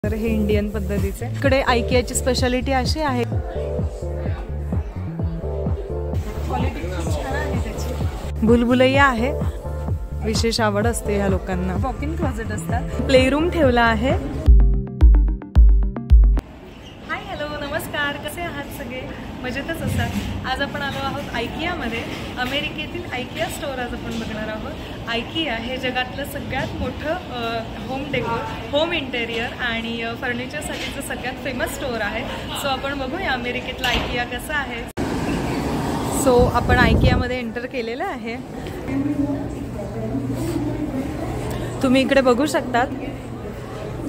तर हे इंडियन पद्धतीचे. इकडे आयकियाची स्पेशालिटी अशी आहे, क्वालिटी छान आहे त्याची. भुलभुलैया आहे, विशेष आवड असते ह्या लोकांना. वॉक इन क्लोजेट असतात. प्ले रूम ठेवला आहे. हाय, हॅलो, नमस्कार. कसे आहात सगळे? मजेतच असाल. आज आपण आलो आहोत आयकियामध्ये. अमेरिकेतील आयकिया स्टोअर आज आपण बघणार आहोत. आयकिया हे जगातलं सगळ्यात मोठं होम डेकोर, होम इंटेरियर आणि फर्निचरसाठीचं सगळ्यात फेमस स्टोअर आहे. सो आपण बघूया अमेरिकेतला आयकिया कसा आहे. सो आपण आयकियामध्ये एंटर केलेलं आहे. तुम्ही इकडे बघू शकतात,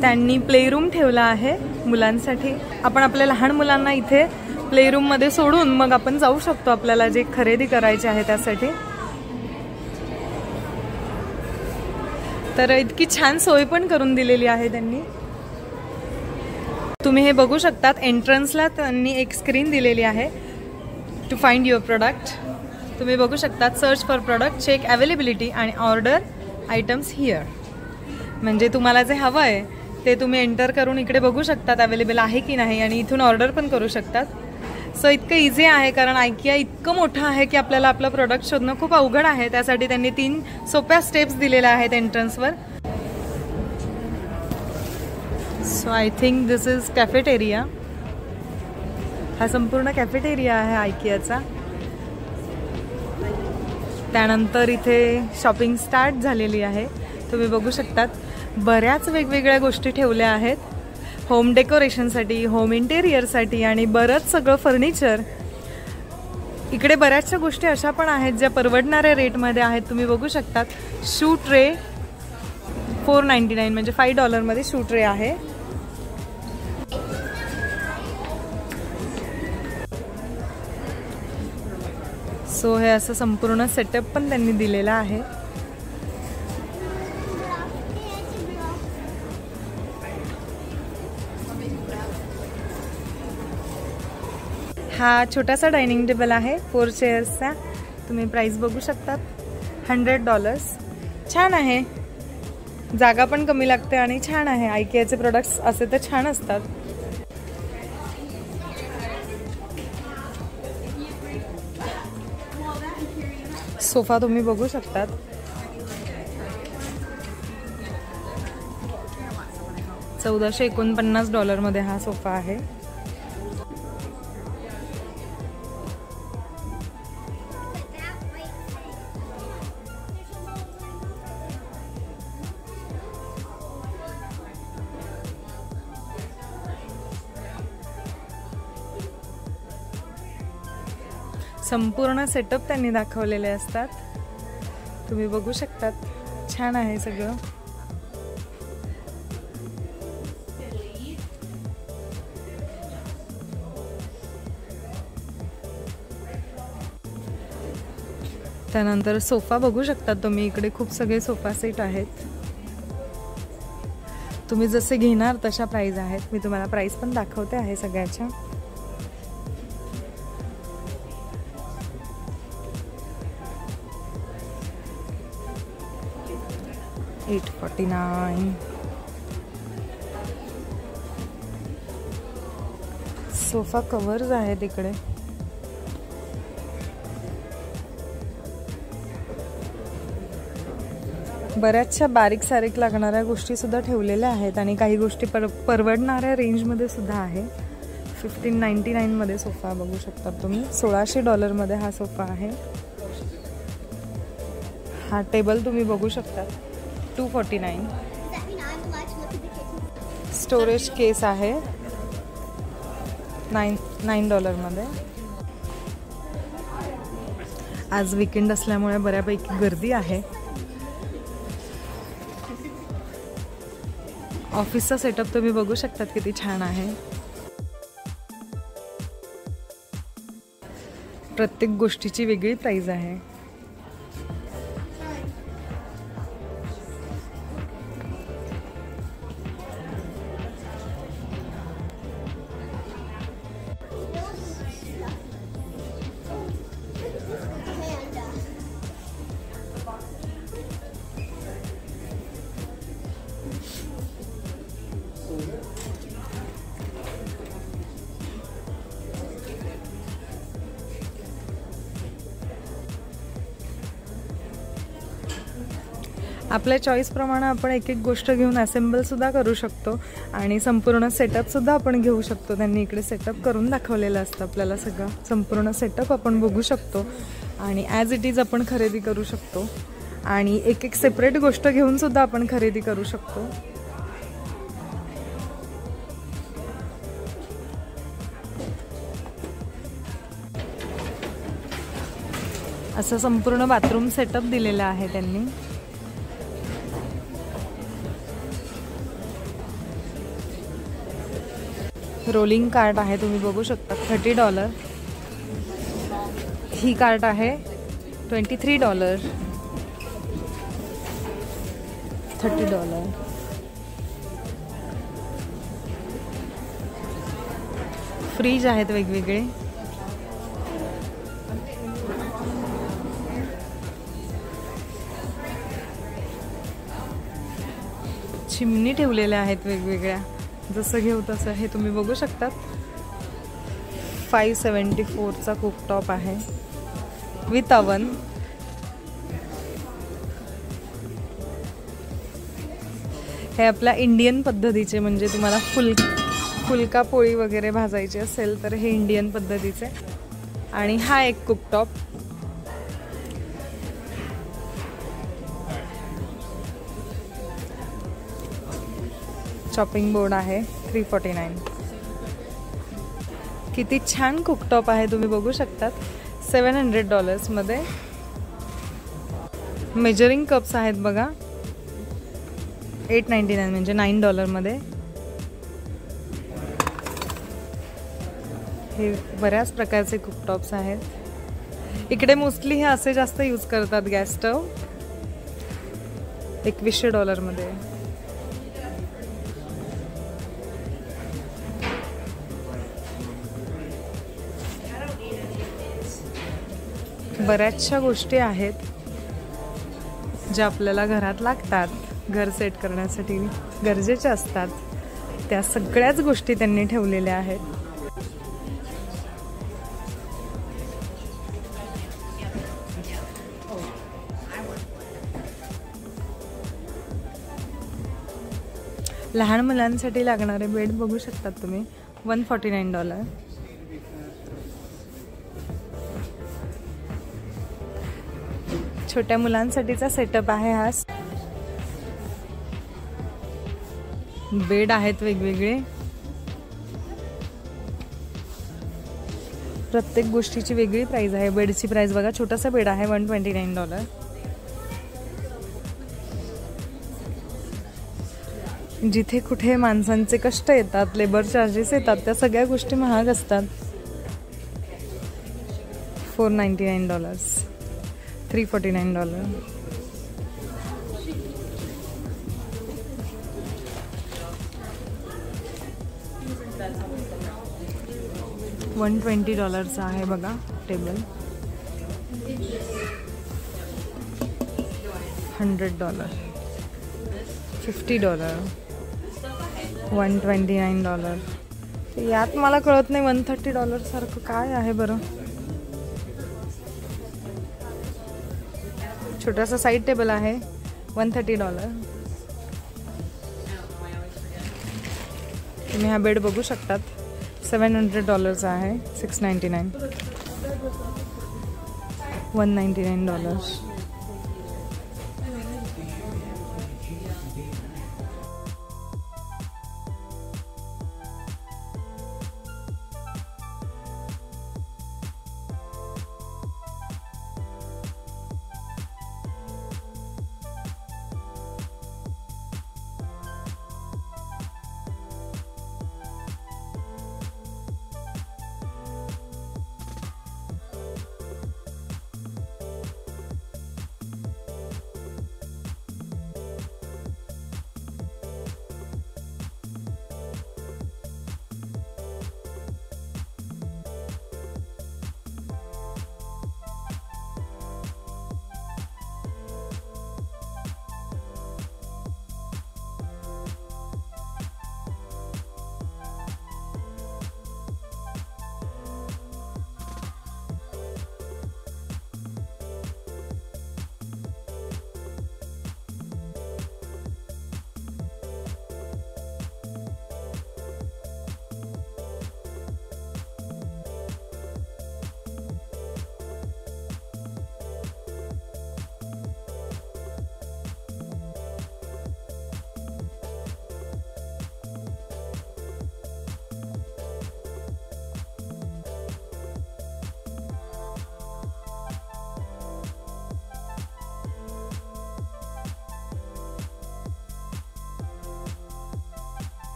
त्यांनी प्ले रूम ठेवला आहे मुलांसाठी. आपण आपल्या लहान मुलांना इथे प्ले रूममध्ये सोडून मग आपण जाऊ शकतो आपल्याला जे खरेदी करायचे आहे त्यासाठी. तर इतकी छान सोय पण करून दिलेली आहे त्यांनी. तुम्ही हे बघू शकतात, एंट्रन्सला त्यांनी एक स्क्रीन दिलेली आहे टू फाइंड युअर प्रोडक्ट. तुम्ही बघू शकतात, search for product, check availability आणि ऑर्डर आयटम्स हिअर. म्हणजे तुम्हाला जे हवं आहे ते तुम्ही एंटर करून इकडे बघू शकतात अवेलेबल आहे की नाही, आणि इथून ऑर्डर पण करू शकतात. सो इतकं इझी आहे, कारण आयकिया इतकं मोठं आहे की आपल्याला आपलं प्रोडक्ट शोधणं खूप अवघड आहे. त्यासाठी त्यांनी 3 सोप्या स्टेप्स दिलेल्या आहेत एंट्रन्सवर. So I think this is cafeteria. हा संपूर्ण कॅफेटेरिया आहे आयकियाचा. त्यानंतर इथे शॉपिंग स्टार्ट झालेली आहे. तुम्ही बघू शकतात, बऱ्याच वेगवेगळ्या गोष्टी ठेवल्या आहेत होम डेकोरेशनसाठी, होम इंटेरियरसाठी आणि बरंच सगळं फर्निचर. इकडे बऱ्याचशा गोष्टी अशा पण आहेत ज्या परवडणाऱ्या रेटमध्ये आहेत. तुम्ही बघू शकतात, शू ट्रे $4.99 म्हणजे $5 शू ट्रे आहे. सो हे असं संपूर्ण सेटअप पण त्यांनी दिलेला आहे. हा छोटासा डायनिंग टेबल आहे 4 चेअर्सचा. तुम्ही प्राइस बघू शकतात, $100. छान आहे, जागा पण कमी लागते आणि छान आहे. आयकियाचे प्रोडक्ट्स असे तर छान असतात. सोफा तुम्ही बघू शकतात, $1449 हा सोफा आहे. संपूर्ण सेटअप त्यांनी दाखवलेले असतात. तुम्ही बघू शकतात, छान आहे सगळं. त्यानंतर सोफा बघू शकतात तुम्ही. इकडे खूप सगळे सोफा सेट आहेत. तुम्ही जसे घेणार तशा प्राइस आहेत. मी तुम्हाला प्राइस पण दाखवते आहे सगळ्याच्या. $849. सोफा कव्हर्स आहेत इकडे. बऱ्याचशा बारीक सारीक लागणाऱ्या गोष्टी सुद्धा ठेवलेल्या आहेत आणि काही गोष्टी परवडणाऱ्या रेंजमध्ये सुद्धा आहे. $1599 सोफा बघू शकता तुम्ही. $1600 हा सोफा आहे. हा टेबल तुम्ही बघू शकता, $249. स्टोरेज केस आहे $9. आज वीकेंड असल्यामुळे बऱ्यापैकी गर्दी आहे. ऑफिसचा सेटअप तुम्ही बघू शकतात किती छान आहे. प्रत्येक गोष्टीची वेगळी प्राइस आहे. आपल्या चॉईसप्रमाणे आपण एक एक गोष्ट घेऊन असेंबलसुद्धा करू शकतो आणि संपूर्ण सेटअपसुद्धा आपण घेऊ शकतो. त्यांनी इकडे सेटअप करून दाखवलेलं असतं आपल्याला. सगळं संपूर्ण सेटअप आपण बघू शकतो आणि ॲज इट इज आपण खरेदी करू शकतो आणि एक एक सेपरेट गोष्ट घेऊनसुद्धा आपण खरेदी करू शकतो. असं संपूर्ण बाथरूम सेटअप दिलेला आहे त्यांनी. रोलिंग कार्ट आहे, तुम्ही बघू शकता. $30. ही कार्ट आहे $23. $30. फ्रीज आहेत वेगवेगळे. चिमणी ठेवलेल्या आहेत वेगवेगळ्या, जसं घेऊ तसं. हे तुम्ही बघू शकतात. 574चा कुकटॉप आहे विथ अवन. हे आपल्या इंडियन पद्धतीचे, म्हणजे तुम्हाला फुलका पोळी वगैरे भाजायची असेल तर हे इंडियन पद्धतीचे. आणि हा एक कुकटॉप. चॉपिंग बोर्ड आहे $349. किती छान कुकटॉप आहे, तुम्ही बघू शकतात. $700 मध्ये. मेजरिंग कप्स आहेत बघा, $899 म्हणजे $9 मध्ये. हे बऱ्याच प्रकारचे कुकटॉप्स आहेत. इकडे मोस्टली हे असे जास्त यूज करतात गॅस स्टव. $2100 मध्ये. बऱ्याचशा गोष्टी आहेत ज्या आपल्याला घरात लागतात, घर सेट करण्यासाठी गरजेच्या असतात. त्या सगळ्याच गोष्टी त्यांनी ठेवलेल्या आहेत. लहान मुलांसाठी लागणारे बेड बघू शकतात तुम्ही. $149. छोट्या मुलांसाठीचा सेटअप आहे हा. बेड आहेत वेगवेगळे. प्रत्येक गोष्टीची वेगळी प्राइस आहे. बेडची प्राइस बघा, छोटासा बेड आहे $129. जिथे कुठे माणसांचे कष्ट येतात, लेबर चार्जेस येतात, त्या सगळ्या गोष्टी महाग असतात. $499. $349. $120 आहे बघा टेबल. $100. $50. $129. यात मला कळत नाही $130 सारखं काय आहे बरं. छोटासा साईड टेबल आहे $130. तुम्ही हा बेड बघू शकतात. $700 आहे. $699. $199.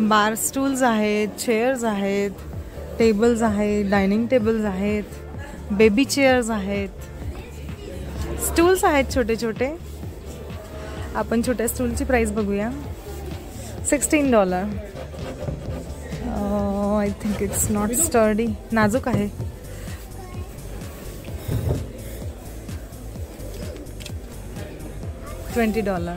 बार स्टूल्स आहेत, चेअर्स आहेत, टेबल्स आहेत, डायनिंग टेबल्स आहेत, बेबी चेअर्स आहेत, स्टूल्स आहेत छोटे छोटे. आपण छोट्या स्टूलची प्राइस बघूया. $16. I think it's not sturdy, नाजूक आहे. $20.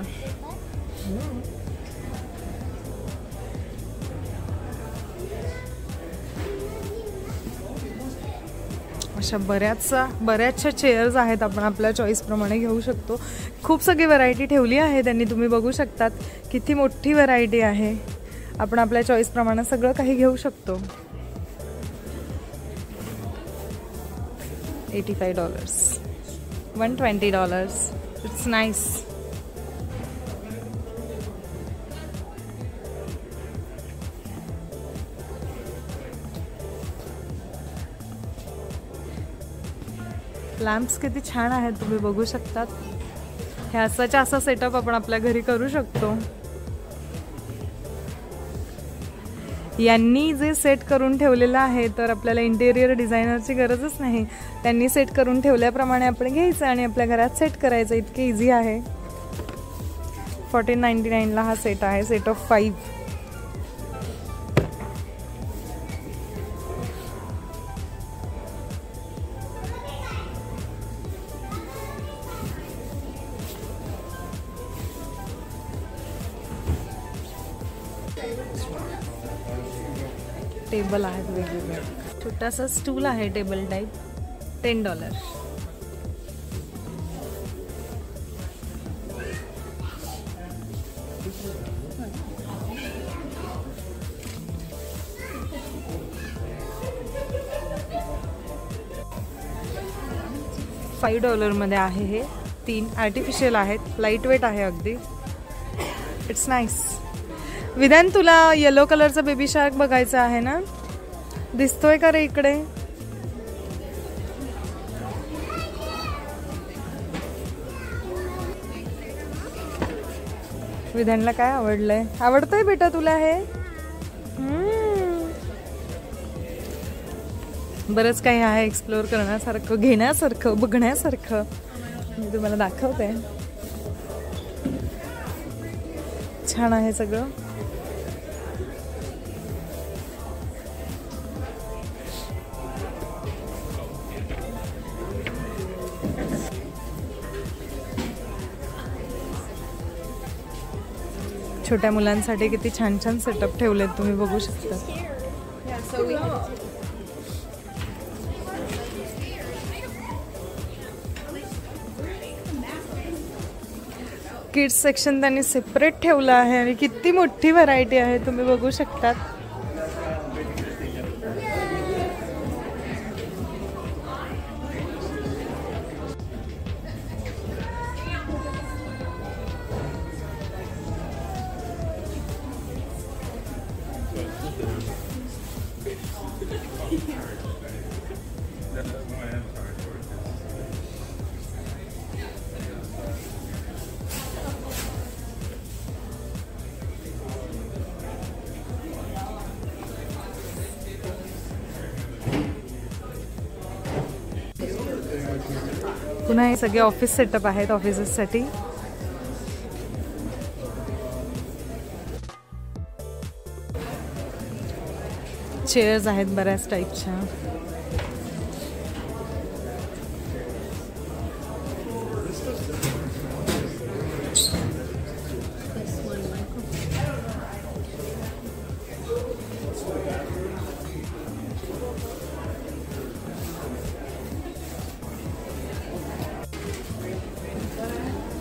अशा बऱ्याचशा चेअर्स आहेत, आपण आपल्या चॉईसप्रमाणे घेऊ शकतो. खूप सगळी व्हरायटी ठेवली आहे त्यांनी, तुम्ही बघू शकतात किती मोठी व्हरायटी आहे. आपण आपल्या चॉईसप्रमाणे सगळं काही घेऊ शकतो. $85, $120. It's nice. लॅम्प्स किती छान आहेत, तुम्ही बघू शकतात. हे असा सेटअप आपण आपल्या घरी करू शकतो. यांनी जे सेट करून ठेवलेलं आहे, तर आपल्याला इंटेरियर डिझायनरची गरजच नाही. त्यांनी सेट करून ठेवल्याप्रमाणे आपण घ्यायचं आणि आपल्या घरात सेट करायचं. इतके इझी आहे. $14.99 हा सेट आहे, सेट ऑफ 5. टेबल आहेत वेगवेगळे. छोटासा स्टूल आहे टेबल टाईप, $10. $5 मध्ये आहे हे. 3 आर्टिफिशियल आहेत, लाईट वेट आहे अगदी. It's nice. विधान, तुला येलो कलरचा बेबी शार्क बघायचा आहे ना? दिसतोय का रे इकडे? विधानला काय आवडलंय? आवडतंय बेटा तुला हे? बरंच काही आहे एक्सप्लोर करण्यासारखं, घेण्यासारखं, बघण्यासारखं. मी तुम्हाला दाखवते. छान आहे सगळं. छोट्या मुलांसाठी किती छान छान सेटअप ठेवलेत, तुम्ही बघू शकता. किड्स सेक्शन त्यांनी सेपरेट ठेवलं आहे आणि किती मोठी व्हरायटी आहे, तुम्ही बघू शकतात. पुन्हा हे सगळे ऑफिस सेटअप आहेत, ऑफिसेससाठी. चेअर्स आहेत बऱ्याच टाईपच्या.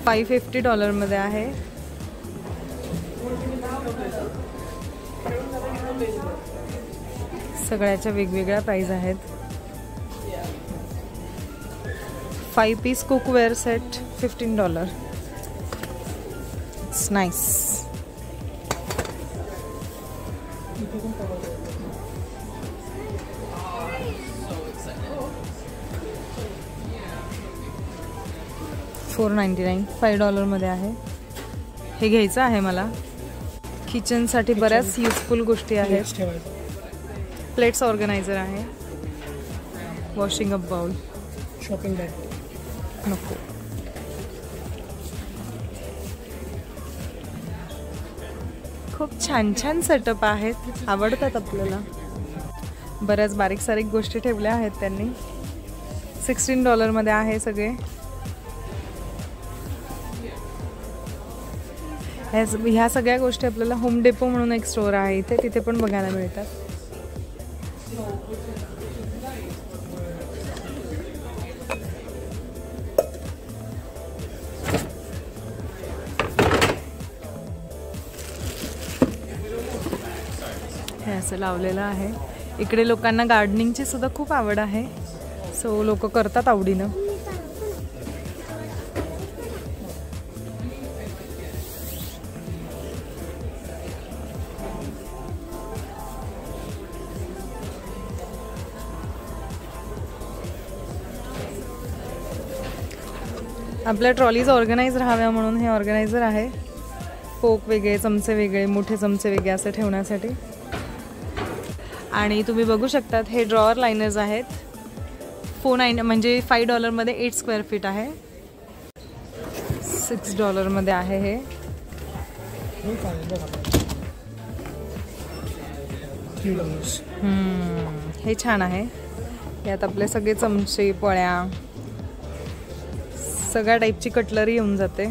$550 मध्ये आहे. सगळ्याच्या वेगवेगळ्या प्राइस आहेत. 5 piece cookware set $15. It's nice. $4.99 $5 आहे. हे घ्यायचं आहे मला. किचनसाठी बऱ्याच युजफुल गोष्टी आहेत. प्लेट्स ऑर्गनायझर आहे. Washing up bowl. Shopping bag नको. खूप छान छान सेटअप आहेत, आवडतात आपल्याला. बऱ्याच बारीक सारीक गोष्टी ठेवल्या आहेत त्यांनी. $16 आहे सगळे. ह्या सगळ्या गोष्टी आपल्याला होम डेपो म्हणून एक स्टोअर आहे इथे, तिथे पण बघायला मिळतात. हे असं लावलेलं आहे. इकडे लोकांना गार्डनिंगची सुद्धा खूप आवड आहे, सो लोक करतात आवडीनं. आपल्या ट्रॉलीज ऑर्गनाइज राहाव्या म्हणून हे ऑर्गनायझर आहे. फोक वेगळे, चमचे वेगळे, मोठे चमचे वेगळे असं ठेवण्यासाठी. आणि तुम्ही बघू शकतात हे ड्रॉअर लाइनर्स आहेत. म्हणजे $5 8 स्क्वेअर फीट आहे. $6 आहे हे. हे छान आहे. यात आपले सगळे चमचे, पळ्या, सगळ्या टाईपची कटलरी येऊन जाते.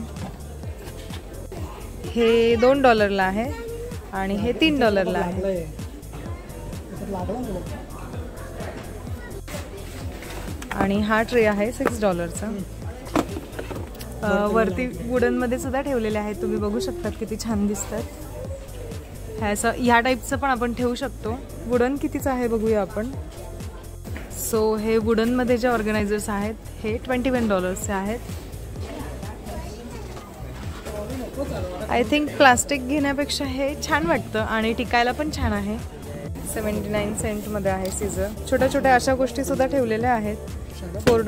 हे $2 आहे आणि हे $3 आहे. आणि हा ट्रे आहे $6. वरती वुडनमध्ये सुद्धा ठेवलेले आहेत, तुम्ही बघू शकतात किती छान दिसतात. ह्या टाईपचं पण आपण ठेवू शकतो. वुडन कितीचं आहे बघूया आपण. सो हे वुडनमध्ये जे ऑर्गनायझर्स आहेत हे $21 आहेत. आय थिंक प्लास्टिक घेण्यापेक्षा हे छान वाटतं आणि टिकायला पण छान आहे. 79 सेंटमध्ये आहे सीझर. छोट्या छोट्या अशा गोष्टी सुद्धा ठेवलेल्या आहेत. $4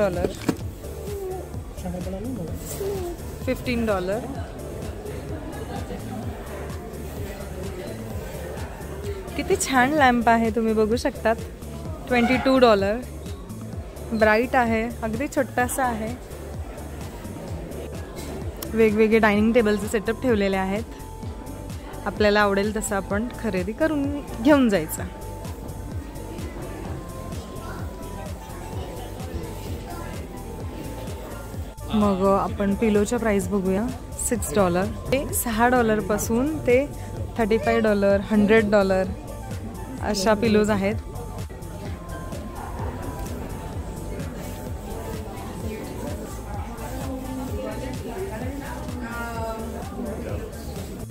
$15. किती छान लॅम्प आहे, तुम्ही बघू शकतात. $22. ब्राईट आहे, अगदी छोटासा आहे. वेगवेगळे डायनिंग टेबलचे सेटअप ठेवलेले आहेत. आपल्याला आवडेल तसं आपण खरेदी करून घेऊन जायचं. मग आपण पिलोच्या प्राइस बघूया. $6 ते $6 पासून ते $35 $100 अशा पिलोज आहेत.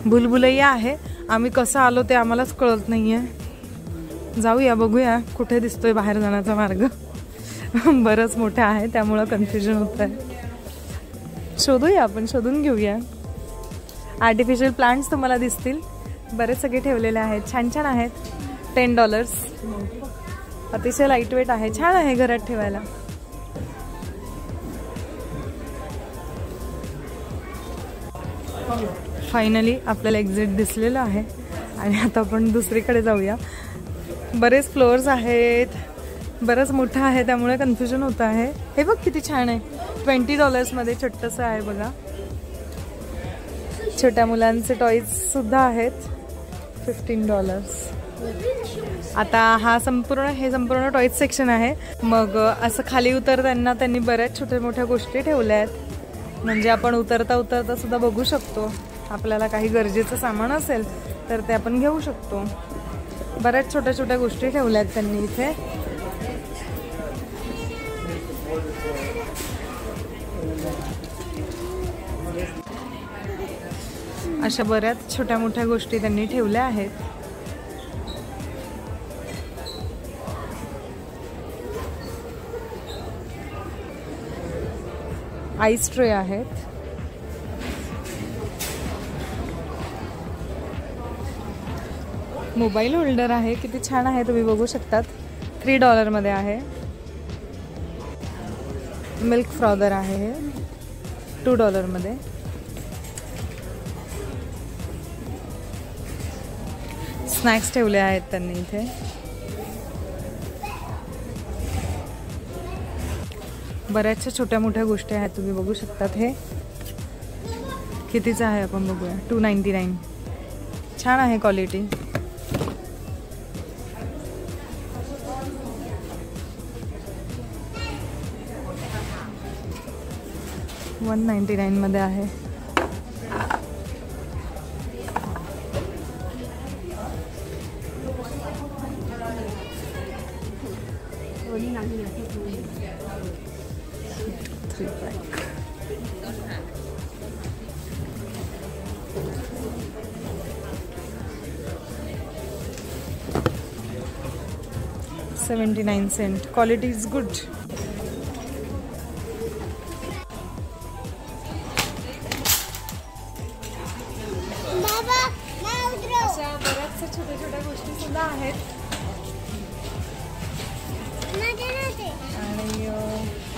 भुलभुलैया आहे. आम्ही कसं आलो ते आम्हालाच कळत नाहीये. जाऊया, बघूया कुठे दिसतोय बाहेर जाण्याचा मार्ग. बरंच मोठं आहे त्यामुळं कन्फ्युजन होत आहे. शोधूया, आपण शोधून घेऊया. आर्टिफिशियल प्लांट्स तुम्हाला दिसतील, बरेच सगळे ठेवलेले आहेत. छान छान आहेत. $10. अतिशय लाईटवेट आहे, छान आहे घरात ठेवायला. फायनली आपल्याला एक्झिट दिसलेलं आहे आणि आता आपण दुसरीकडे जाऊया. बरेच फ्लोअर्स आहेत, बरंच मोठं आहे त्यामुळे कन्फ्युजन होत आहे. हे बघ किती छान आहे. $20 छोटंसं आहे बघा. छोट्या मुलांचे टॉईज सुद्धा आहेत. $15. आता हे संपूर्ण टॉईज सेक्शन आहे. मग असं खाली उतरताना त्यांनी बऱ्याच छोट्या मोठ्या गोष्टी ठेवल्या आहेत, म्हणजे आपण उतरता उतरता सुद्धा बघू शकतो. आपल्याला काही गरजेचं सामान असेल तर ते आपण घेऊ शकतो. बऱ्याच छोट्या छोट्या गोष्टी ठेवल्या आहेत त्यांनी इथे. अशा बऱ्याच छोट्या मोठ्या गोष्टी त्यांनी ठेवल्या आहेत. आईस ट्रे आहेत. मोबाईल होल्डर आहे, किती छान आहे, तुम्ही बघू शकतात. $3 आहे. मिल्क फ्रॉदर आहे हे $2 स्नॅक्स ठेवले आहेत त्यांनी इथे. बऱ्याचशा छोट्या मोठ्या गोष्टी आहेत, तुम्ही बघू शकतात. हे कितीचं आहे आपण बघूया. $2.99. छान आहे क्वालिटी. $199 मध्ये आहे. $79. Quality is good. अशा बऱ्याचशा छोट्या छोट्या गोष्टी सुद्धा आहेत आणि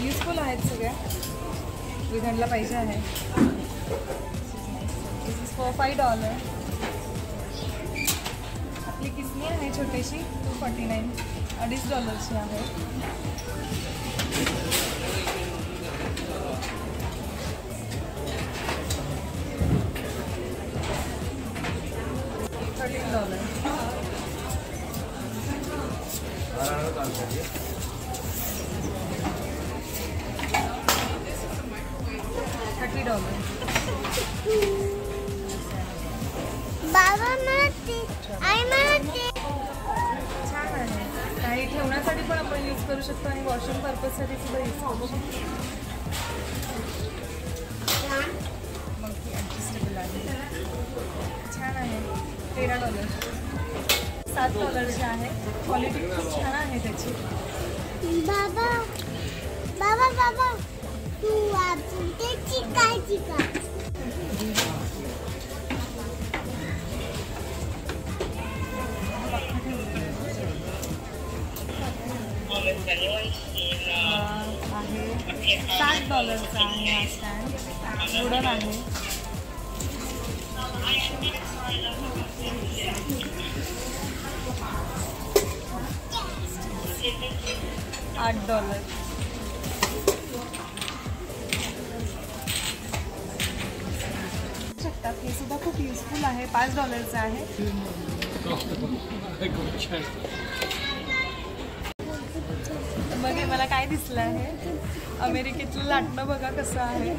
युजफुल आहेत सगळ्या. विधानला पाहिजे आहे. This is for $5. आपली किसनी आहे छोटीशी, $249. $2.50 आहे. $13. बाबा म्हणते आई म्हणते छान आहे. काही ठेवण्यासाठी पण आपण यूज करू शकतो आणि वॉशिंग पर्पजसाठी सुद्धा यूज करू शकतो. मग ती ॲडजस्टेबल आहे. छान आहे. $13. $7 आहे. क्वालिटी खूप छान आहे त्याची. बाबा बाबा बाबा तू आपण ते चिकायची का? आहे $7 आहे. हा स्टँड वुडन आहे. $8. शकतात. हे सुद्धा खूप युजफुल आहे. $5 आहे. बघे मला काय दिसलं आहे. अमेरिकेतलं लाटणं बघा कसं आहे.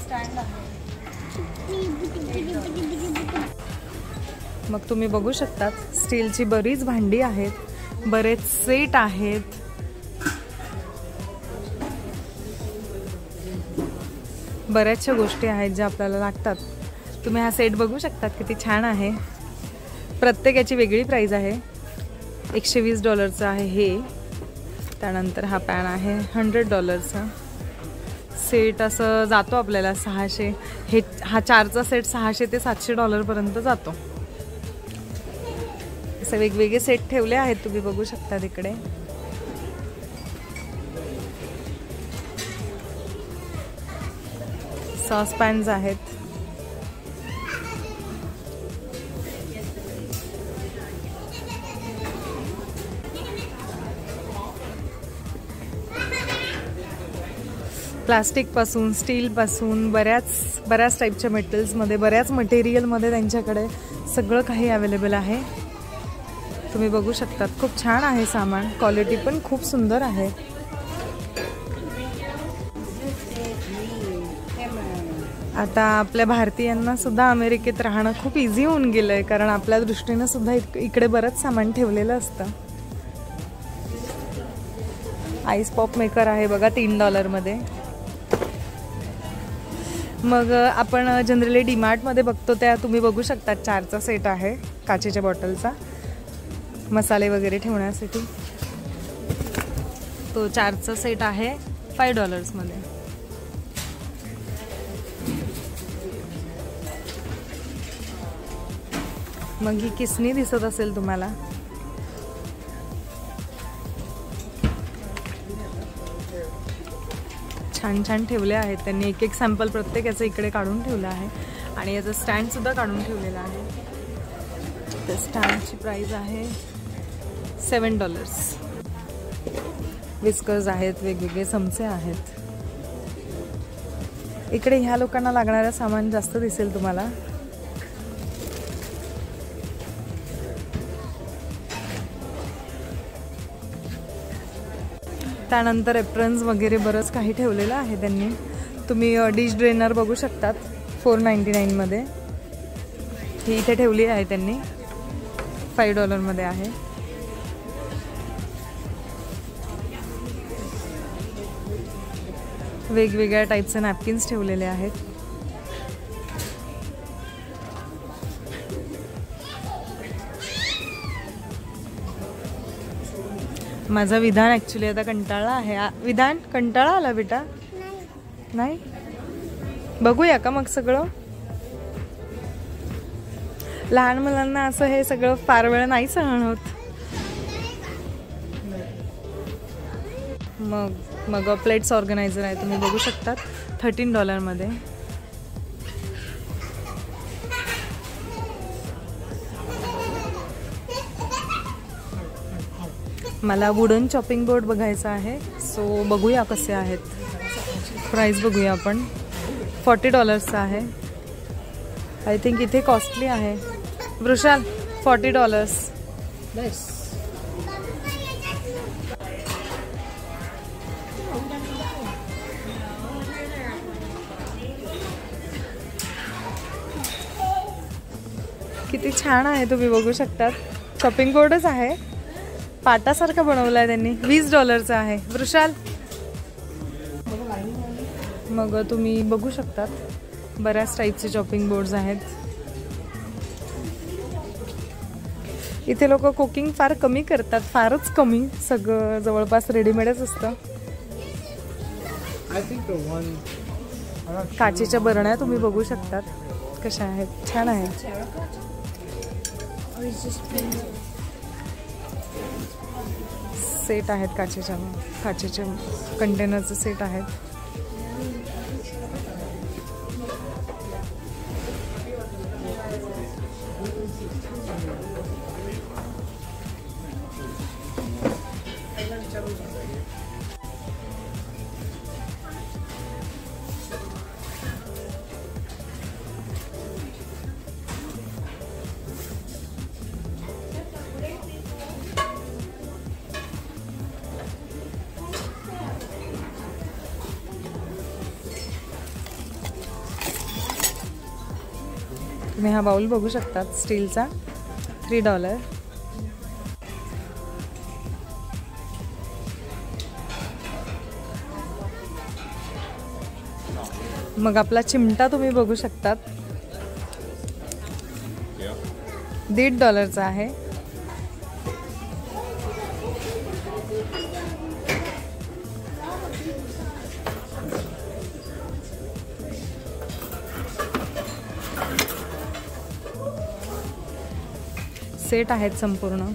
स्टँड आहे. मग तुम्ही बघू शकतात स्टीलची बरीच भांडी आहेत, बरेच सेट आहेत. बऱ्याचशा गोष्टी आहेत ज्या आपल्याला लागतात. तुम्ही हा सेट बघू शकतात किती छान आहे. प्रत्येकाची वेगळी प्राइस आहे. $120 आहे हे. त्यानंतर हा पॅन आहे $100. सेट असं जातो आपल्याला 600. हे हा 4चा सेट $600 ते $700 पर्यंत जातो. असे वेगवेगळे सेट ठेवले आहेत, तुम्ही बघू शकता तिकडे. सॉस पॅन्स आहेत. प्लास्टिकपासून स्टीलपासून बऱ्याच टाईपच्या मेटल्समध्ये, बऱ्याच मटेरियलमध्ये त्यांच्याकडे सगळं काही अवेलेबल आहे. तुम्ही बघू शकतात खूप छान आहे सामान. क्वालिटी पण खूप सुंदर आहे. आता आपल्या भारतीयांना सुद्धा अमेरिकेत राहणं खूप इझी होऊन गेलं आहे, कारण आपल्या दृष्टीनं सुद्धा इकडे बरंच सामान ठेवलेलं असतं. आईस पॉप मेकर आहे बघा $3 मध्ये. मग आपण जनरली डीमार्टमध्ये बघतो त्या तुम्ही बघू शकता 4चा सेट आहे काचेच्या बॉटलचा, मसाले वगैरे ठेवण्यासाठी. तो 4चा सेट आहे $5 मध्ये. मग ही किसनी दिसत असेल तुम्हाला. छान छान ठेवले आहेत त्यांनी. एक एक सॅम्पल प्रत्येक याचं इकडे काढून ठेवलं आहे आणि याचं स्टँडसुद्धा काढून ठेवलेलं आहे. तर स्टँडची प्राईस आहे $7. विस्कर्स आहेत, वेगवेगळे चमचे आहेत. इकडे ह्या लोकांना लागणारं सामान जास्त दिसेल तुम्हाला. त्यानंतर एप्रन्स वगैरे बरंच काही ठेवलेलं आहे त्यांनी. तुम्ही डिश ड्रेनर बघू शकतात $4.99 मध्ये. ही इथे ठेवली आहे त्यांनी, $5 मध्ये आहे. वेगवेगळ्या टाईपचे नॅपकिन्स ठेवलेले आहेत. माझा विधान ॲक्च्युली आता कंटाळा आहे. विधान कंटाळा आला बेटा? नाही. बघूया का मग सगळं? लहान मुलांना असं हे सगळं फार वेळ नाही सहन होत. मग प्लेट्स ऑर्गनायझर आहे, तुम्ही बघू शकतात $13 मध्ये. मला वुडन चॉपिंग बोर्ड बघायचा आहे, सो बघूया कसे आहेत. प्राइस बघूया आपण. $40 आहे. आय थिंक इथे कॉस्टली आहे. वृषाल $40. किती छान आहे, तुम्ही बघू शकतात. चॉपिंग बोर्डच आहे, पाटासारखा बनवलाय त्यांनी. $20 आहे. वृषाल मग तुम्ही बघू शकतात बऱ्याच टाईपचे चॉपिंग बोर्ड्स आहेत. इथे लोक कुकिंग फार कमी करतात, फारच कमी. सगळं जवळपास रेडीमेडच असतं. काचेच्या बरण्या तुम्ही बघू शकतात कशा आहेत, छान आहेत. सेट आहेत काचेच्या कंटेनरचे सेट आहेत. तुम्ही हा बाउल बघू शकतात स्टीलचा, $3. मग आपला चिमटा तुम्ही बघू शकतात, $1.5 आहे. सेट आहेत संपूर्ण.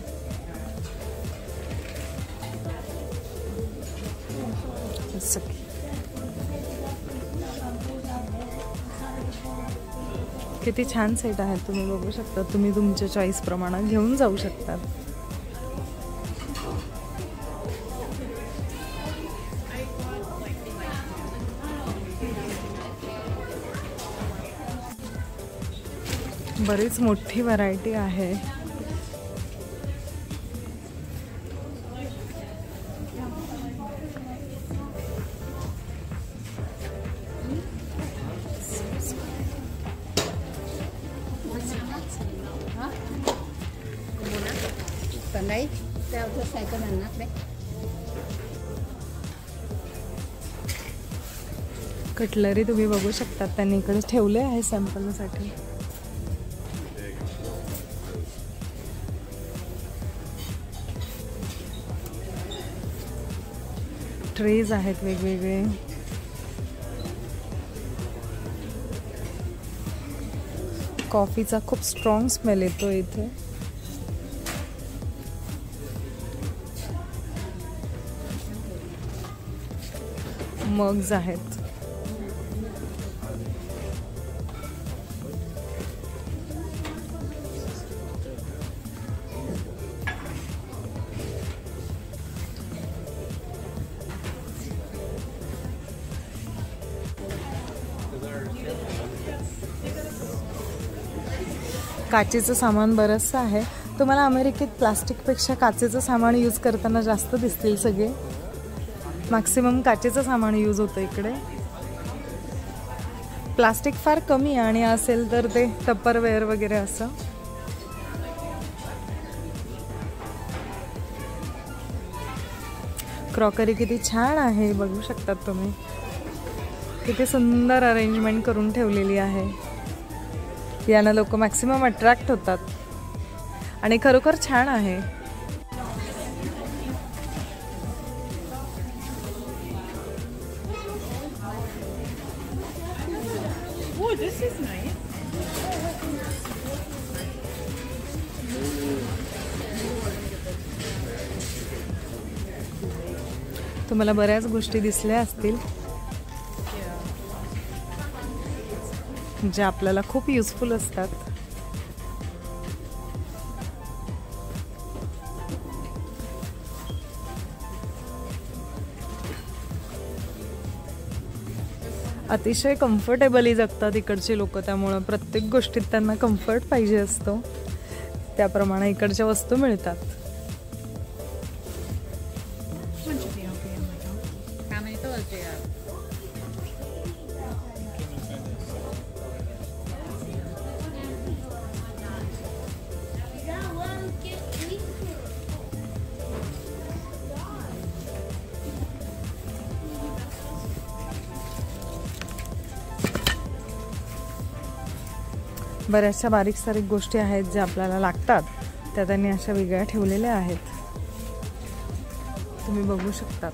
किती छान सेट आहेत, तुम्ही बघू शकता. तुम्ही तुमच्या चॉईस प्रमाणे घेऊन जाऊ शकतात. बरीच मोठी व्हरायटी आहे. कटलरी तुम्ही बघू शकतात, त्यांनी इकडे ठेवले आहे सॅम्पलसाठी. ट्रेज आहेत वेगवेगळे. कॉफीचा खूप स्ट्रॉंग स्मेल येतो इथे. मग्स आहेत. काचेचं सामान बरंचसं आहे. तुम्हाला अमेरिकेत प्लास्टिकपेक्षा काचेचं सामान यूज करताना जास्त दिसतील सगळे. मॅक्सिमम काचेचं सामान यूज होतं इकडे. प्लास्टिक फार कमी आणि असेल तर ते टपरवेअर वगैरे असं. क्रॉकरी किती छान आहे बघू शकतात तुम्ही. किती सुंदर अरेंजमेंट करून ठेवलेली आहे. यानं लोक मॅक्सिमम अट्रॅक्ट होतात आणि खरोखर छान आहे. तुम्हाला बऱ्याच गोष्टी दिसल्या असतील जे आपल्याला खूप युजफुल असतात. अतिशय कम्फर्टेबली जगतात इकडचे लोक, त्यामुळं प्रत्येक गोष्टीत त्यांना कम्फर्ट पाहिजे असतो. त्याप्रमाणे इकडच्या वस्तू मिळतात. बऱ्याचशा बारीक सारीक गोष्टी आहेत ज्या आपल्याला लागतात, त्या त्यांनी अशा वेगळ्या ठेवलेल्या आहेत. तुम्ही बघू शकतात.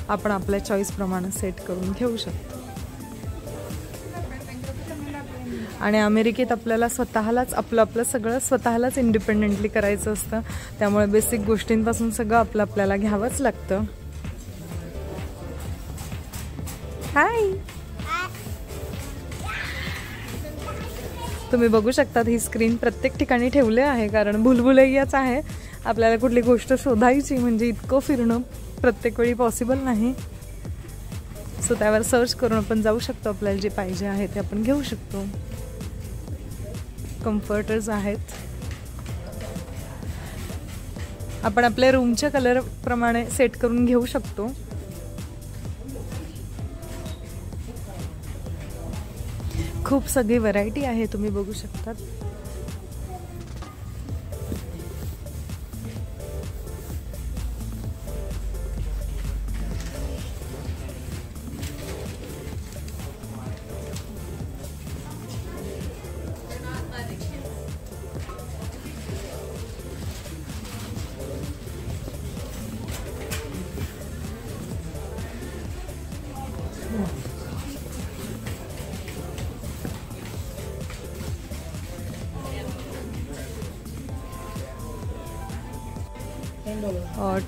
आपण आपल्या चॉईस प्रमाणे सेट करून घेऊ शकतो. आणि अमेरिकेत आपल्याला स्वतःलाच आपलं सगळं स्वतःलाच इंडिपेंडेंटली करायचं असतं. त्यामुळे बेसिक गोष्टींपासून सगळं आपल्याला घ्यावंच लागतं. हाय, तुम्ही बघू शकतात ही स्क्रीन प्रत्येक ठिकाणी ठेवले आहे कारण भुलभुलैयाच आहे. आपल्याला कुठली गोष्ट शोधायची म्हणजे इतकं फिरणं प्रत्येक वेळी पॉसिबल नाही. सो त्यावर सर्च करून आपण जाऊ शकतो. आपल्याला जे पाहिजे आहे ते आपण घेऊ शकतो. कम्फर्टर्स आहेत. आपण आपल्या रूमच्या कलर प्रमाणे सेट करून घेऊ शकतो. खूप सगळी व्हरायटी आहे, तुम्ही बघू शकतात.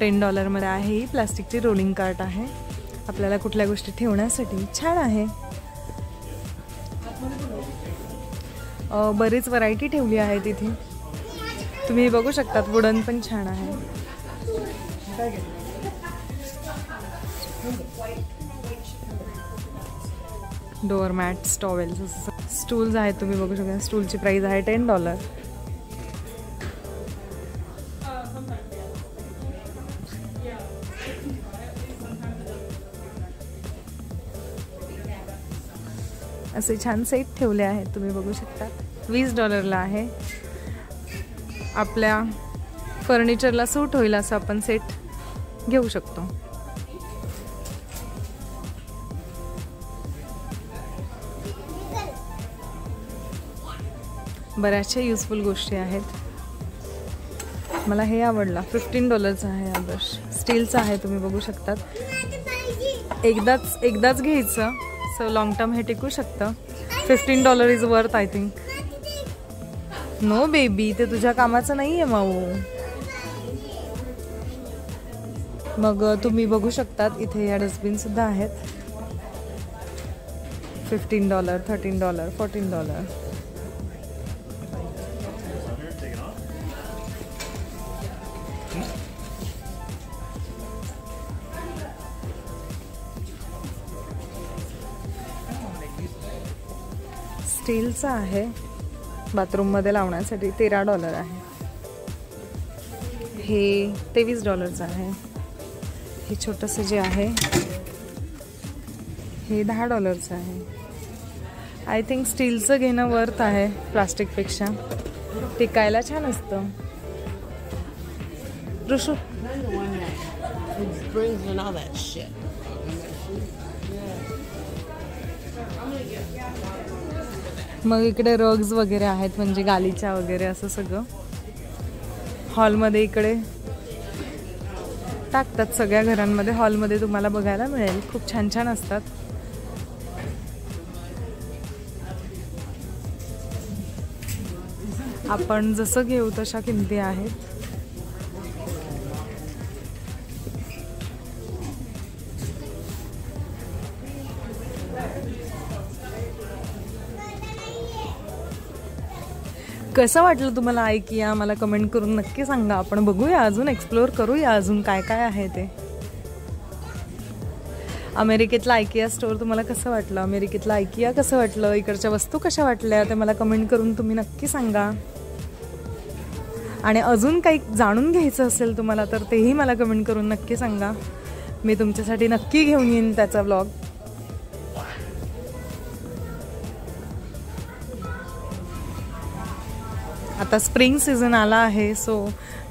$10 मध्ये आहे. ही प्लास्टिकची रोलिंग कार्ट आहे. आपल्याला कुठल्या गोष्टी ठेवण्यासाठी छान आहे. बरीच व्हरायटी ठेवली आहे तिथे. तुम्ही बघू शकतात. वुडन पण छान आहे. डोअर मॅट्स, टॉवेल्स, स्टूल्स आहेत. तुम्ही बघू शकता. स्टूलची प्राइस आहे $10. असे छान सेट ठेवले आहेत. तुम्ही बघू शकता. $20 आहे. आपल्या फर्निचरला सूट होईल असं आपण सेट घेऊ शकतो. बऱ्याचशा युजफुल गोष्टी आहेत. मला हे आवडला. $15 आहे. हा ब्रश स्टीलचा आहे. तुम्ही बघू शकतात. एकदाच घ्यायचं. सो लॉंग टर्म हे टिकू शकतं. $15 is worth I think. No baby, ते तुझ्या कामाचं नाही आहे माऊ. मग तुम्ही बघू शकतात इथे या डस्टबिन सुद्धा आहेत. $15, $13, $14. स्टीलचा आहे, बाथरूममध्ये लावण्यासाठी $13 आहे. हे $23 आहे. हे छोटंसं जे आहे हे $10 आहे. आय थिंक स्टीलचं घेणं वर्थ आहे प्लास्टिकपेक्षा. टिकायला छान असतं. ऋषू मग इकडे रग्स वगैरे आहेत, म्हणजे गालीच्या वगैरे असं सगळं हॉलमध्ये इकडे टाकतात. सगळ्या घरांमध्ये हॉलमध्ये तुम्हाला बघायला मिळेल. खूप छान छान असतात. आपण जसं घेऊ तशा किमती आहेत. कसं वाटलं तुम्हाला IKEA मला कमेंट करून नक्की सांगा. आपण बघूया, अजून एक्सप्लोअर करूया अजून काय काय आहे ते. अमेरिकेतला IKEA स्टोअर तुम्हाला कसं वाटलं, अमेरिकेतला IKEA कसं वाटलं, इकडच्या वस्तू कशा वाटल्या ते मला कमेंट करून तुम्ही नक्की सांगा. आणि अजून काही जाणून घ्यायचं असेल तुम्हाला तर तेही मला कमेंट करून नक्की सांगा. मी तुमच्यासाठी नक्की घेऊन येईन त्याचा व्लॉग. आता स्प्रिंग सीझन आला आहे, सो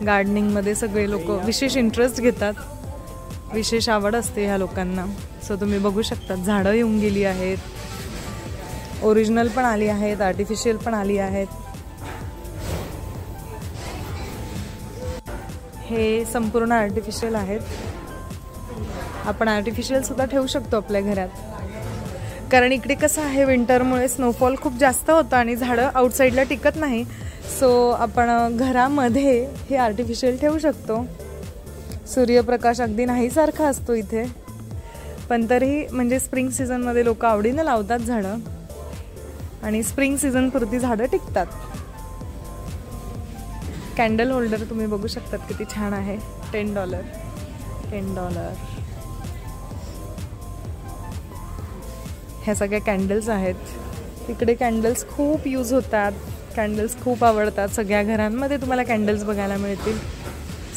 गार्डनिंगमध्ये सगळे लोक विशेष इंटरेस्ट घेतात. विशेष आवड असते ह्या लोकांना. सो तुम्ही बघू शकता झाडं येऊन गेली आहेत. ओरिजिनल पण आली आहेत, आर्टिफिशियल पण आली आहेत. हे संपूर्ण आर्टिफिशियल आहेत. आपण आर्टिफिशियल सुद्धा ठेवू शकतो आपल्या घरात. कारण इकडे कसं आहे, विंटरमुळे स्नोफॉल खूप जास्त होतं आणि झाडं आउटसाईडला टिकत नाही. सो आपण घरामध्ये हे आर्टिफिशियल ठेवू शकतो. सूर्यप्रकाश अगदी नाही सारखा असतो इथे, पण तरी म्हणजे स्प्रिंग सीझनमध्ये लोक आवडीने लावतात झाडं आणि स्प्रिंग सीझनपुरती झाडं टिकतात. कॅन्डल होल्डर तुम्ही बघू शकतात किती छान आहे. $10. ह्या सगळ्या कॅन्डल्स आहेत. इकडे कॅन्डल्स खूप यूज होतात. कॅन्डल्स खूप आवडतात. सगळ्या घरांमध्ये तुम्हाला कॅन्डल्स बघायला मिळतील.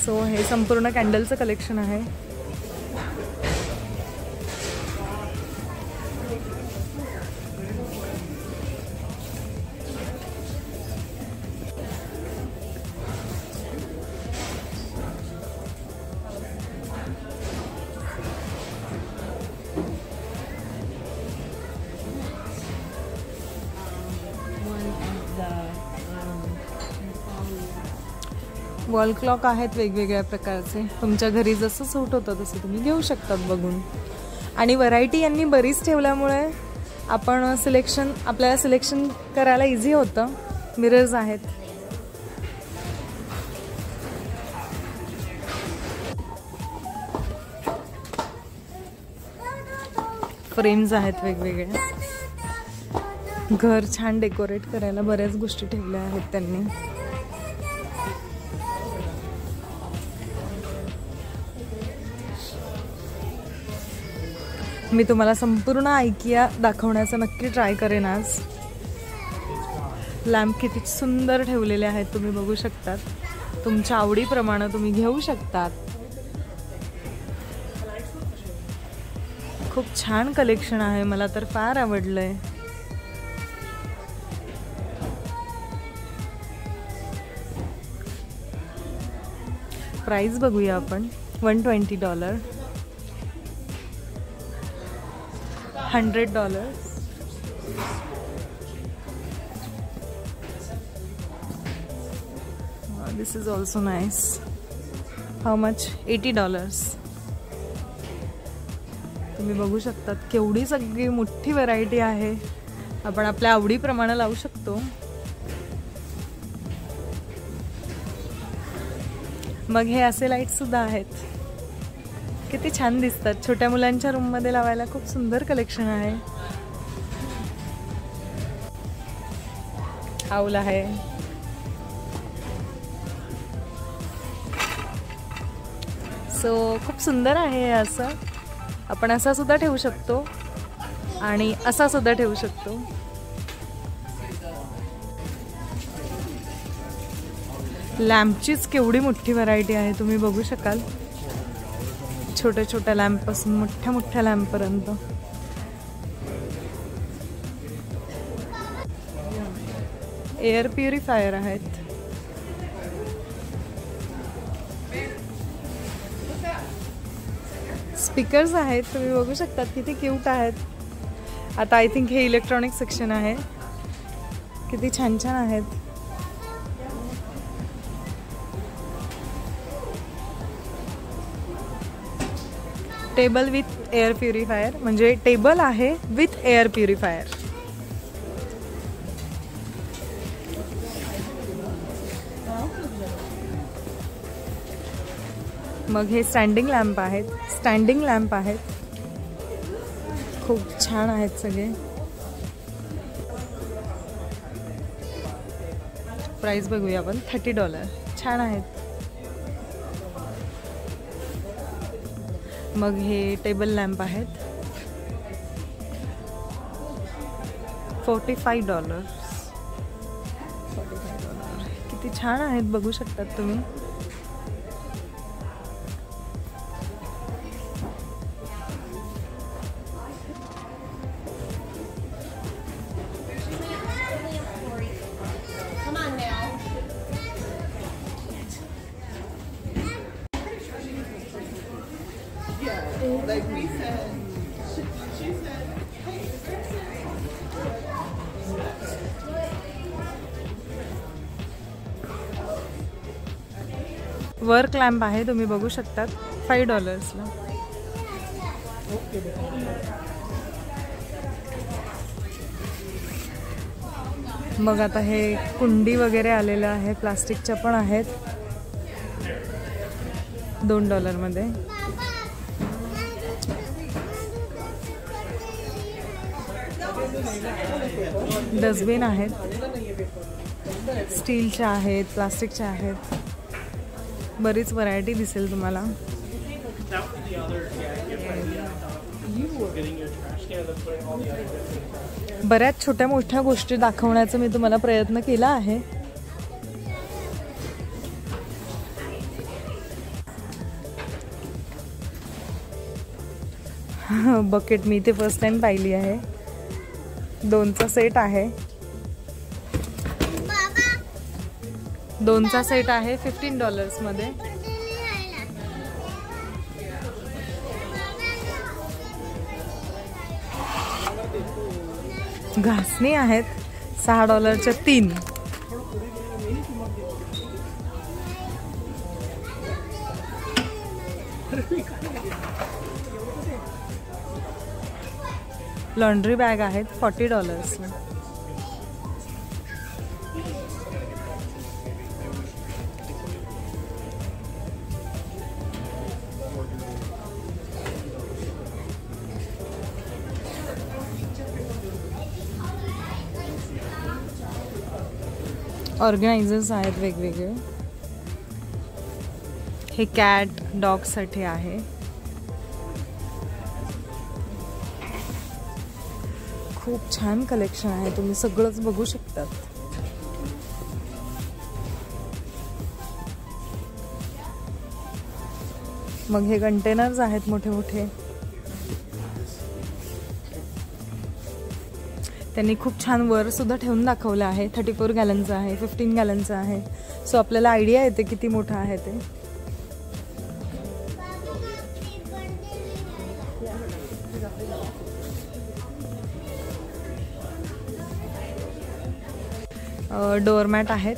सो हे संपूर्ण कॅन्डलचं कलेक्शन आहे. वॉल क्लॉक आहेत वेगवेगळ्या प्रकारचे. तुमच्या घरी जसं सूट होतं तसं तुम्ही घेऊ शकतात बघून. आणि व्हरायटी यांनी बरीच ठेवल्यामुळे आपण आपल्याला सिलेक्शन करायला इझी होतं. मिरर्स आहेत. फ्रेम्स आहेत वेगवेगळ्या. घर छान डेकोरेट करायला बऱ्याच गोष्टी ठेवल्या आहेत त्यांनी. मी तुम्हाला संपूर्ण IKEA दाखवण्याचा नक्की ट्राय करेन आज. लॅम्प किती सुंदर ठेवलेले आहेत तुम्ही बघू शकतात. तुमच्या आवडीप्रमाणे तुम्ही घेऊ शकतात. खूप छान कलेक्शन आहे. मला तर फार आवडलंय. प्राइस बघूया आपण. $120, $100. This is also nice. How much? $80. तुम्ही बघू शकतात केवढी सगळी मोठी व्हरायटी आहे. आपण आपल्या आवडीप्रमाणे लावू शकतो. मग हे असे लाईट सुद्धा आहेत. किती छान दिसतात. छोट्या मुलांच्या रूम मध्ये लावायला खूप सुंदर कलेक्शन आहे. आऊल आहे. सो खूप सुंदर आहे. असं आपण असा सुद्धा ठेवू शकतो आणि असा सुद्धा ठेवू शकतो. लॅम्पचीच केवढी मोठी व्हरायटी आहे, तुम्ही बघू शकाल. छोट्या छोट्या लॅम्प पासून मोठ्या मोठ्या लॅम्प पर्यंत. एअर प्युरिफायर आहेत. स्पीकर्स आहेत, तुम्ही बघू शकतात किती क्यूट आहेत. आता आय थिंक हे इलेक्ट्रॉनिक सेक्शन आहे. किती छान छान आहेत. टेबल विथ एअर प्युरिफायर, म्हणजे टेबल आहे विथ एअर प्युरिफायर. मग हे स्टँडिंग लॅम्प आहेत. स्टँडिंग लॅम्प आहेत, खूप छान आहेत सगळे. प्राइस बघूया आपण. $30. छान आहेत. मग हे टेबल लॅम्प आहेत. $45. किती छान आहेत, बघू शकतात तुम्ही. Like we said, she said, work lamp आहे, तुम्ही बघू शकतात. $5 ला. मग आता हे कुंडी वगैरे आलेलं आहे, प्लास्टिकच्या पण आहेत. $2 मध्ये. डस्टबिन आहेत. स्टीलच्या आहेत, प्लास्टिकच्या आहेत. बरीच व्हरायटी दिसेल तुम्हाला. बऱ्याच छोट्या मोठ्या गोष्टी दाखवण्याचा मी तुम्हाला प्रयत्न केला आहे. बकेट मी इथे फर्स्ट टाइम पाहिली आहे. 2चा सेट आहे. 2चा सेट आहे $15 मध्ये. घासणी आहेत $6च्या 3. लॉन्ड्री बॅग आहेत $40 ला. ऑर्गनायझर्स आहेत वेगवेगळे. हे कॅट डॉग साठी आहे. खूप छान कलेक्शन आहे, तुम्ही सगळंच बघू शकतात. मग हे कंटेनर्स आहेत मोठे मोठे. त्यांनी खूप छान वर सुद्धा ठेवून दाखवलं आहे. 34 गॅलनचं आहे, 15 गॅलनचं आहे. सो आपल्याला आयडिया येते किती मोठं आहे ते. डोअरमॅट आहेत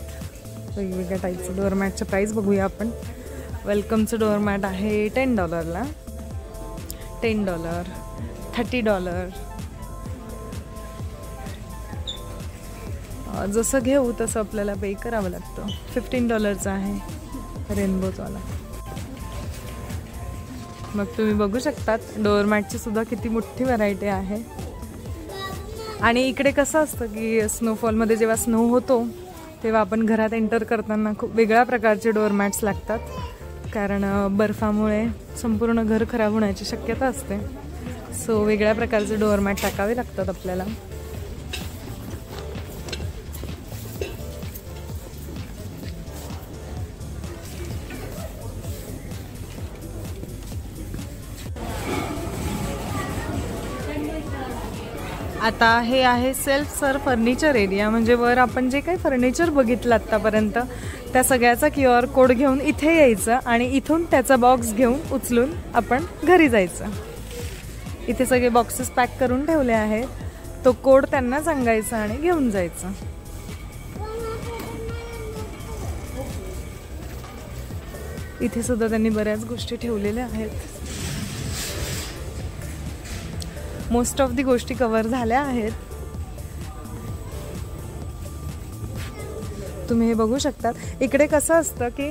वेगवेगळ्या टाईपचं. डोअरमॅटचं प्राइस बघूया आपण. वेलकमचं डोअरमॅट आहे $10 ला. $10, $30. जसं घेऊ तसं आपल्याला पे करावं लागतं. $15 आहे रेनबोचा वाला. मग तुम्ही बघू शकतात डोअरमॅटची सुद्धा किती मोठी व्हरायटी आहे. आणि इकडे कसं असतं की स्नोफॉलमध्ये जेव्हा स्नो होतो तेव्हा आपण घरात एंटर करताना खूप वेगळ्या प्रकारचे डोअरमॅट्स लागतात, कारण बर्फामुळे संपूर्ण घर खराब होण्याची शक्यता असते. सो वेगळ्या प्रकारचे डोअरमॅट टाकावे लागतात आपल्याला. आता हे आहे सेल्फ सर्व फर्निचर एरिया, म्हणजे वर आपण जे काही फर्निचर बघितलं आत्तापर्यंत त्या सगळ्याचा QR कोड घेऊन इथे यायचं आणि इथून त्याचा बॉक्स घेऊन उचलून आपण घरी जायचं. इथे सगळे बॉक्सेस पॅक करून ठेवले आहेत. तो कोड त्यांना सांगायचा आणि घेऊन जायचं. इथे सुद्धा त्यांनी बऱ्याच गोष्टी ठेवलेल्या आहेत. मोस्ट ऑफ दी गोष्टी कव्हर झाल्या आहेत. तुम्ही हे बघू शकतात. इकडे कसं असतं की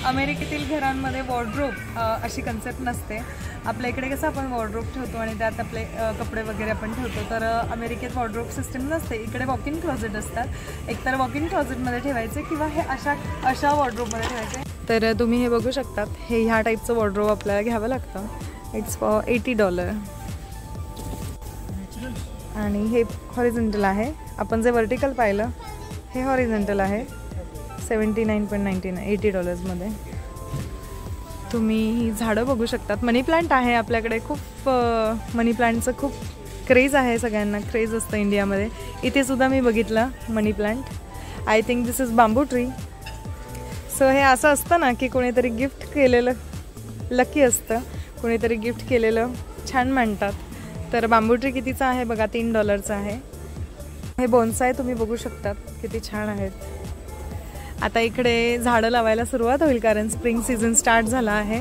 अमेरिकेतील घरांमध्ये वॉर्डरोब अशी कन्सेप्ट नसते. आपल्या इकडे कसं आपण वॉर्डरोब ठेवतो आणि त्यात आपले कपडे वगैरे आपण ठेवतो, तर अमेरिकेत वॉर्डरोब सिस्टम नसते. इकडे वॉक इन क्लोजेट असतात. एकतर वॉक इन क्लोजेटमध्ये ठेवायचे किंवा हे अशा वॉर्डरोबमध्ये ठेवायचे. तर तुम्ही हे बघू शकतात. हे ह्या टाईपचं वॉर्डरोब आपल्याला घ्यावं लागतं. It's for $80. आणि हे हॉरिझॉन्टल आहे. आपण जे व्हर्टिकल पाहिलं हे हॉरिझॉन्टल आहे. $79.99 $80 तुम्ही ही झाडं बघू शकतात. मनी प्लांट आहे आपल्याकडे. खूप मनी प्लांटचं खूप क्रेज आहे. सगळ्यांना क्रेज असतं इंडियामध्ये. इथे सुद्धा मी बघितलं money plant. I think this is bamboo tree. So हे असं असतं ना की कोणीतरी गिफ्ट केलेलं लकी असतं, कोणीतरी गिफ्ट केलेलं छान मानतात. तर बांबू ट्री कितीचा आहे बघा, $3 आहे. हे बोन्साय तुम्ही बघू शकतात किती छान आहेत. आता इकडे झाडं लावायला सुरुवात होईल कारण स्प्रिंग सीझन स्टार्ट झाला आहे.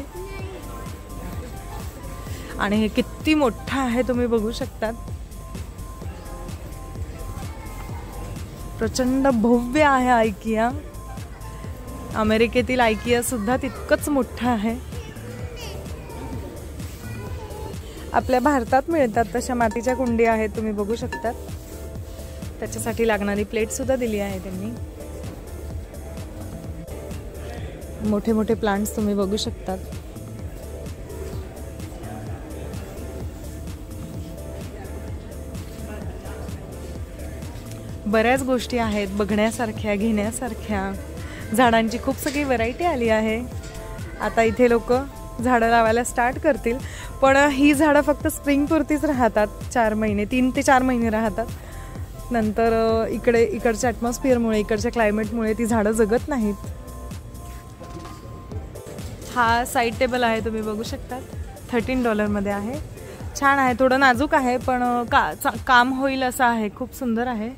आणि हे किती मोठं आहे तुम्ही बघू शकतात. प्रचंड भव्य आहे आयकिया. अमेरिकेतील आयकिया सुद्धा तितकंच मोठं आहे. आपल्या भारतात मिळतात तशा मातीच्या कुंडी आहेत तुम्ही बघू शकतात. त्याच्यासाठी लागणारी प्लेट सुद्धा दिली आहे त्यांनी. मोठे मोठे प्लांट्स तुम्ही बघू शकतात. बऱ्याच गोष्टी आहेत बघण्यासारख्या, घेण्यासारख्या. झाडांची खूप सगळी व्हरायटी आली आहे. आता इथे लोक झाडं लावायला स्टार्ट करतील. पण ही झाडं फक्त स्प्रिंगपुरतीच राहतात. 4 महिने, 3 ते 4 महिने राहतात. नंतर इकडच्या ॲटमॉस्फिअरमुळे, इकडच्या क्लायमेटमुळे ती झाडं जगत नाहीत. हा साईड टेबल आहे तुम्ही बघू शकतात. $13 आहे. छान आहे. थोडं नाजूक आहे पण काम होईल असं आहे. खूप सुंदर आहे.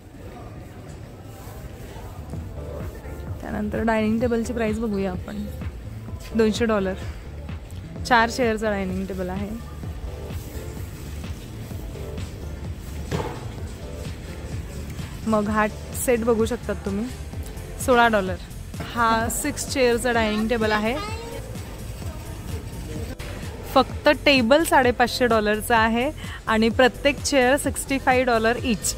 त्यानंतर डायनिंग टेबलची प्राइस बघूया आपण. $200. 4 चेअरचा डायनिंग टेबल आहे. मग हा सेट बघू शकतात तुम्ही. $16. हा 6 चेअरचा डायनिंग टेबल आहे. फक्त टेबल $550 आहे आणि प्रत्येक चेअर $65 इच.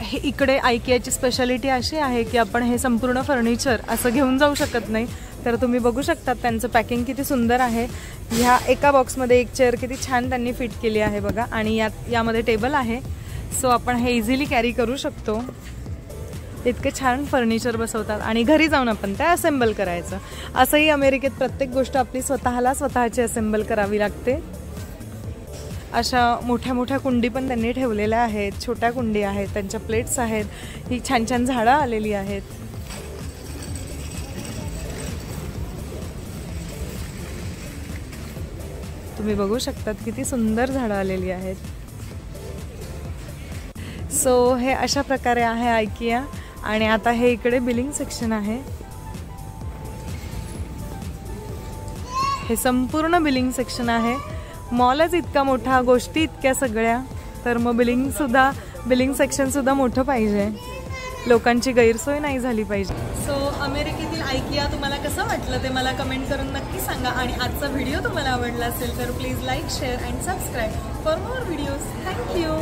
हे इकडे आयकियाची स्पेशालिटी अशी आहे की आपण हे संपूर्ण फर्निचर असं घेऊन जाऊ शकत नाही. तर तुम्ही बघू शकता त्यांचं पॅकिंग किती सुंदर आहे. ह्या एका बॉक्समध्ये एक चेअर किती छान त्यांनी फिट केली आहे बघा. आणि यामध्ये टेबल आहे. सो आपण हे इझिली कॅरी करू शकतो. इतके छान फर्निचर बसवतात आणि घरी जाऊन आपण ते असेंबल करायचं. असंही अमेरिकेत प्रत्येक गोष्ट आपली स्वतःची असेंबल करावी लागते. अशा मोठ्या मोठ्या कुंडी पण त्यांनी ठेवलेल्या आहेत. छोट्या कुंडी आहेत. त्यांच्या प्लेट्स आहेत. ही छान छान झाडं आलेली आहेत. तुम्ही बघू शकतात किती सुंदर झाडं आलेली आहेत. सो हे अशा प्रकारे आहे आयकिया. आणि आता हे इकडे बिलिंग सेक्शन आहे. हे संपूर्ण बिलिंग सेक्शन आहे. मॉलच इतका मोठा, गोष्टी इतक्या सगळ्या, तर मग बिलिंग सेक्शन सुद्धा मोठं पाहिजे. लोकांची गैरसोय नाही झाली पाहिजे. सो अमेरिकेतील IKEA तुम्हाला कसं वाटलं ते मला कमेंट करून नक्की सांगा. आणि आजचा व्हिडिओ तुम्हाला आवडला असेल तर please like, share and subscribe for more videos. Thank you.